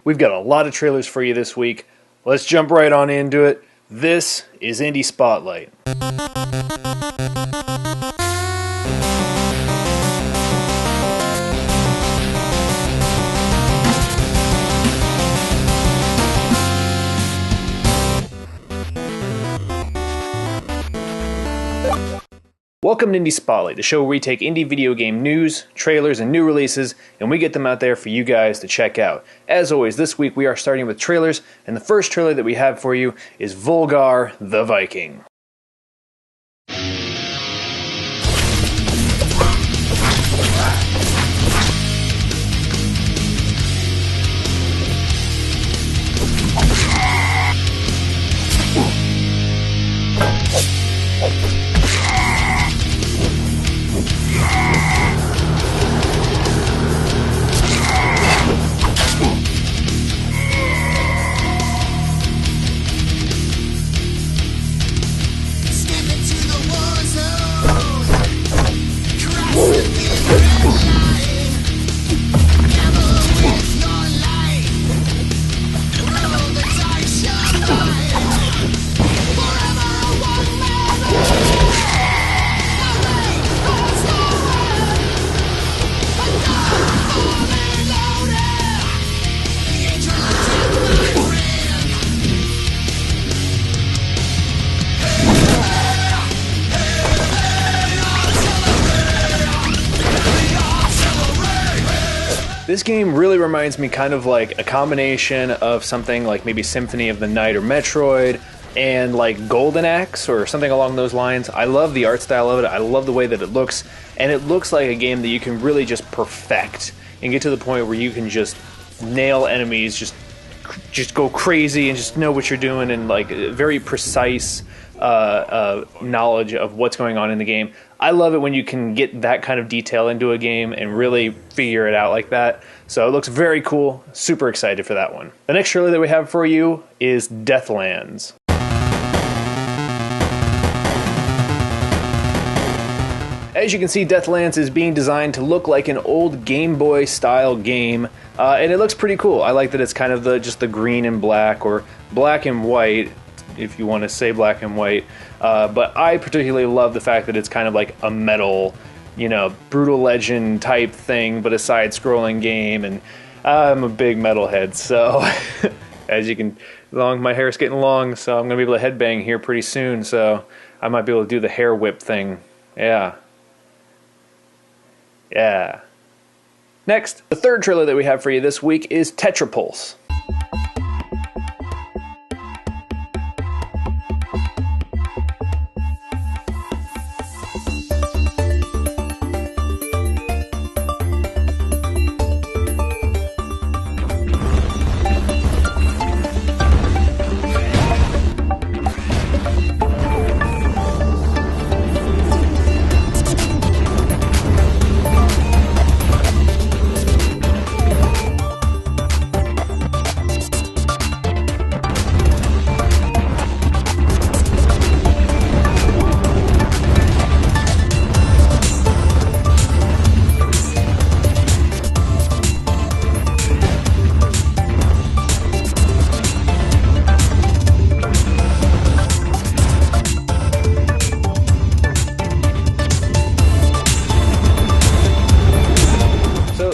We've got a lot of trailers for you this week. Let's jump right on into it. This is Indie Spotlight. Welcome to Indie Spotlight, the show where we take indie video game news, trailers, and new releases, and we get them out there for you guys to check out. As always, this week we are starting with trailers, and the first trailer that we have for you is Volgarr the Viking. This game really reminds me kind of like a combination of something like maybe Symphony of the Night or Metroid and like Golden Axe or something along those lines. I love the art style of it. I love the way that it looks, and it looks like a game that you can really just perfect and get to the point where you can just nail enemies, just go crazy and just know what you're doing, and like very precise knowledge of what's going on in the game. I love it when you can get that kind of detail into a game and really figure it out like that. So it looks very cool. Super excited for that one. The next trailer that we have for you is Dethlands. As you can see, Dethlands is being designed to look like an old Game Boy style game, and it looks pretty cool. I like that it's kind of just the green and black, or black and white, if you want to say black and white, but I particularly love the fact that it's kind of like a metal, Brutal Legend type thing, but a side-scrolling game, and I'm a big metalhead, so as you can, my hair's getting long, so I'm going to be able to headbang here pretty soon, so I might be able to do the hair whip thing. Yeah. Next, the third trailer that we have for you this week is Tetrapulse.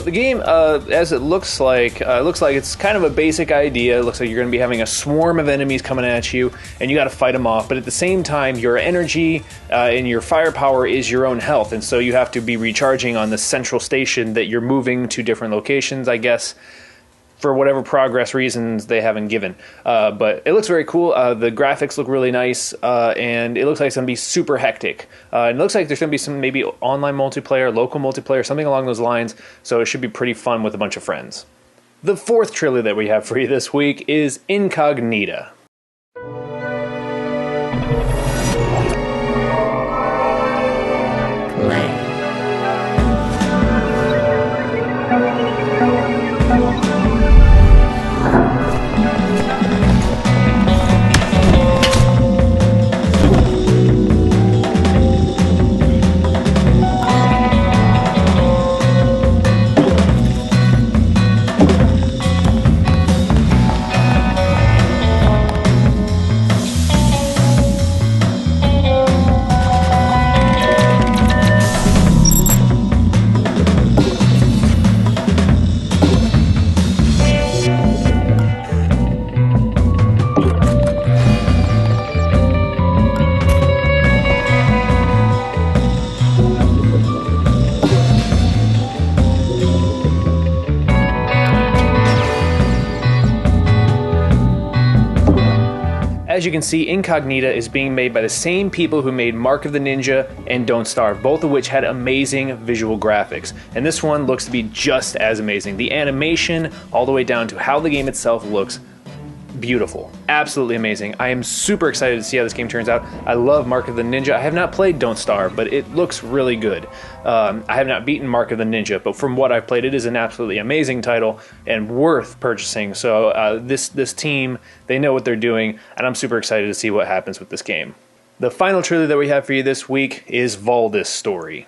The game, as it looks like it's kind of a basic idea. It looks like you're going to be having a swarm of enemies coming at you, and you got to fight them off. But at the same time, your energy and your firepower is your own health, and so you have to be recharging on the central station that you're moving to different locations, I guess, for whatever progress reasons they haven't given. But it looks very cool. The graphics look really nice, and it looks like it's going to be super hectic. And it looks like there's going to be some maybe online multiplayer, local multiplayer, something along those lines, so it should be pretty fun with a bunch of friends. The fourth trailer that we have for you this week is Incognita. Klei. as you can see, Incognita is being made by the same people who made Mark of the Ninja and Don't Starve, both of which had amazing visual graphics. And this one looks to be just as amazing. The animation, all the way down to how the game itself looks, beautiful. Absolutely amazing. I am super excited to see how this game turns out. I love Mark of the Ninja. I have not played Don't Starve, but it looks really good. I have not beaten Mark of the Ninja, but from what I've played, it is an absolutely amazing title and worth purchasing. So this team, they know what they're doing, and I'm super excited to see what happens with this game. The final trailer that we have for you this week is Valdis Story.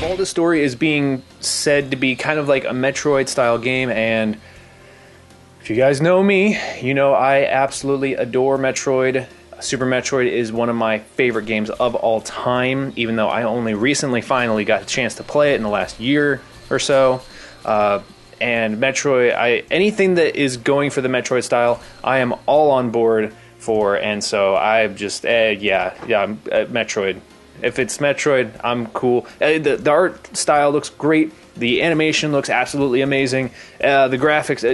Valdis Story is being said to be kind of like a Metroid-style game, and if you guys know me, you know I absolutely adore Metroid. Super Metroid is one of my favorite games of all time, even though I only recently finally got a chance to play it in the last year or so. And Metroid, anything that is going for the Metroid style, I am all on board for, and so I'm just, Metroid. If it's Metroid, I'm cool. The art style looks great. The animation looks absolutely amazing. The graphics,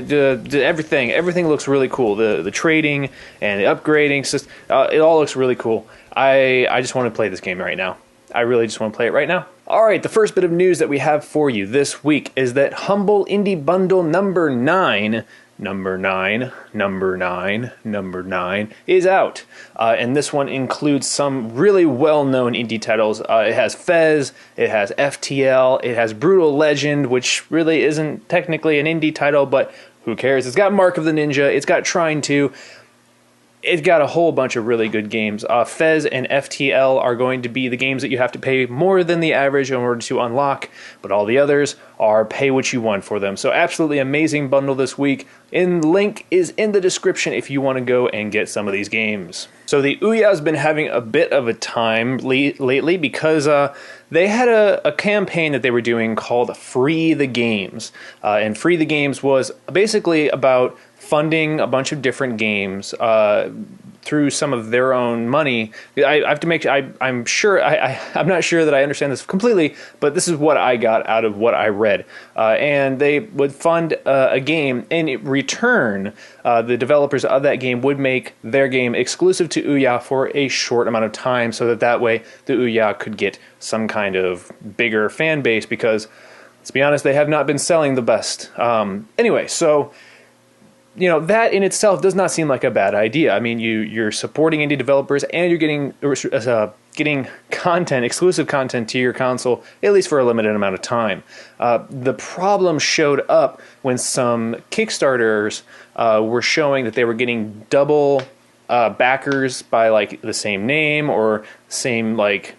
everything looks really cool. The trading and the upgrading, it all looks really cool. I just want to play this game right now. I really just want to play it right now. Alright, the first bit of news that we have for you this week is that Humble Indie Bundle number 9 is out. And this one includes some really well-known indie titles. It has Fez, it has FTL, it has Brutal Legend, which really isn't technically an indie title, but who cares? It's got Mark of the Ninja, it's got Trine 2. It's got a whole bunch of really good games. Fez and FTL are going to be the games that you have to pay more than the average in order to unlock, but all the others are pay what you want for them. So absolutely amazing bundle this week. Link is in the description if you want to go and get some of these games. So the Ouya's been having a bit of a time lately because they had a campaign that they were doing called Free the Games. And Free the Games was basically about funding a bunch of different games through some of their own money. I have to make. I'm not sure that I understand this completely, but this is what I got out of what I read. And they would fund a game, and in return, the developers of that game would make their game exclusive to Ouya for a short amount of time, so that way the Ouya could get some kind of bigger fan base. Because let's be honest, they have not been selling the best. Anyway, so. You know, that in itself does not seem like a bad idea. I mean, you're supporting indie developers and you're getting content, exclusive content to your console, at least for a limited amount of time. The problem showed up when some Kickstarters were showing that they were getting double backers by like the same name or same like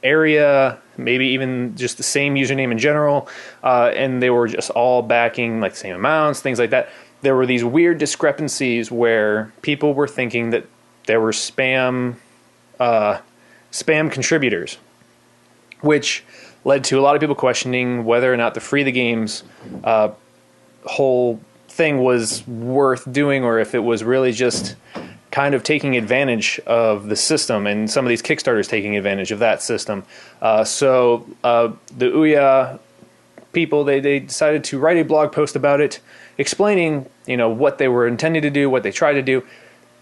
area, maybe even just the same username in general, and they were just all backing like the same amounts, things like that. There were these weird discrepancies where people were thinking that there were spam contributors, which led to a lot of people questioning whether or not the Free the Games whole thing was worth doing, or if it was really just kind of taking advantage of the system, and some of these Kickstarters taking advantage of that system. So the Ouya people, they decided to write a blog post about it, explaining, you know, what they were intending to do, what they tried to do,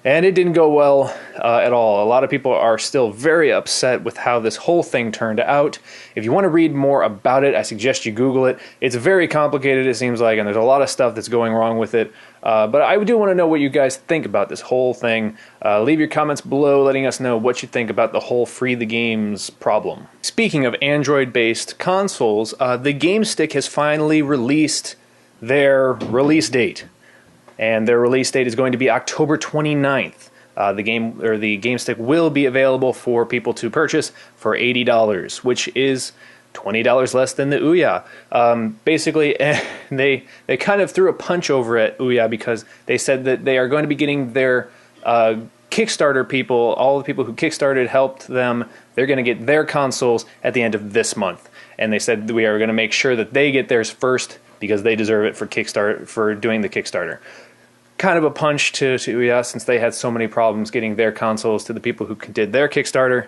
and it didn't go well at all. A lot of people are still very upset with how this whole thing turned out. If you want to read more about it, I suggest you Google it. It's very complicated, it seems like, and there's a lot of stuff that's going wrong with it. But I do want to know what you guys think about this whole thing. Leave your comments below letting us know what you think about the whole Free the Games problem. Speaking of Android-based consoles, the GameStick has finally released their release date. And their release date is going to be October 29th. The GameStick will be available for people to purchase for $80, which is $20 less than the Ouya. Basically, they kind of threw a punch over at Ouya because they said that they are going to be getting their Kickstarter people, all the people who Kickstarted helped them, they're going to get their consoles at the end of this month. And they said we are going to make sure that they get theirs first because they deserve it for doing the Kickstarter. Kind of a punch to Ouya, since they had so many problems getting their consoles to the people who did their Kickstarter.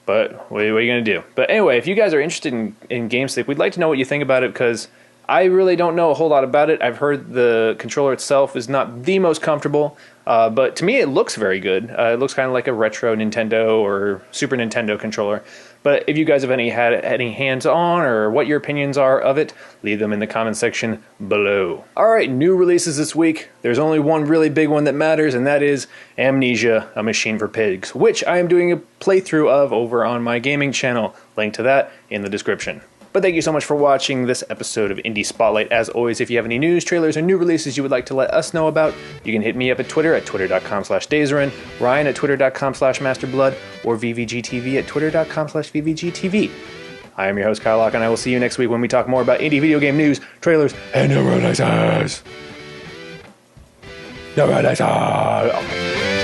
But what are you going to do? But anyway, if you guys are interested in GameStick, we'd like to know what you think about it, because I really don't know a whole lot about it. I've heard the controller itself is not the most comfortable, but to me it looks very good. It looks kind of like a retro Nintendo or Super Nintendo controller. But if you guys have had any hands-on or what your opinions are of it, leave them in the comment section below. Alright, new releases this week. There's only one really big one that matters, and that is Amnesia, A Machine for Pigs, which I am doing a playthrough of over on my gaming channel. Link to that in the description. But thank you so much for watching this episode of Indie Spotlight. As always, if you have any news, trailers, or new releases you would like to let us know about, you can hit me up at Twitter at twitter.com/Dazerin, Ryan at twitter.com/MasterBlood, or VVGTV at twitter.com/VVGTV. I am your host, Kyle Locke, and I will see you next week when we talk more about indie video game news, trailers, and new releases. New releases!